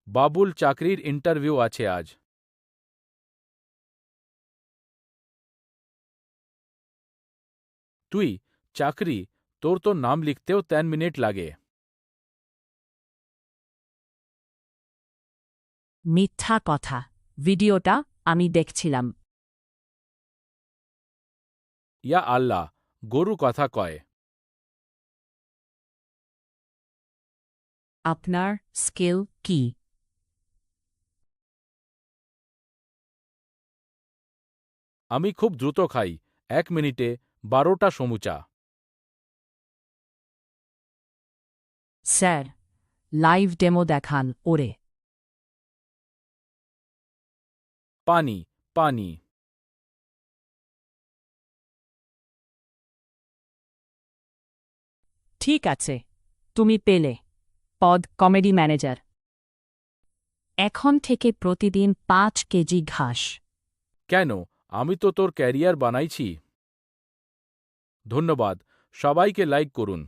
বাবুল চাকরির ইন্টারভিউ আছে আজ। তুই চাকরি, তোর তো নাম লিখতেও 3 মিনিট লাগে। মিথ্যা কথা, ভিডিওটা আমি দেখছিলাম। ইয়া আল্লাহ, গরু কথা কয়। আপনার স্কিল কি? আমি খুব দ্রুত খাই, 1 মিনিটে 12টা সমুচা। স্যার, লাইভ ডেমো দেখান ওরে। পানি, পানি। ঠিক আছে, তুমি পেলে পদ কমেডি ম্যানেজার। এখন থেকে প্রতিদিন 5 কেজি ঘাস। কেন, আমি তো তোর ক্যারিয়ার বানাইছি। ধন্যবাদ, সবাইকে লাইক করুন।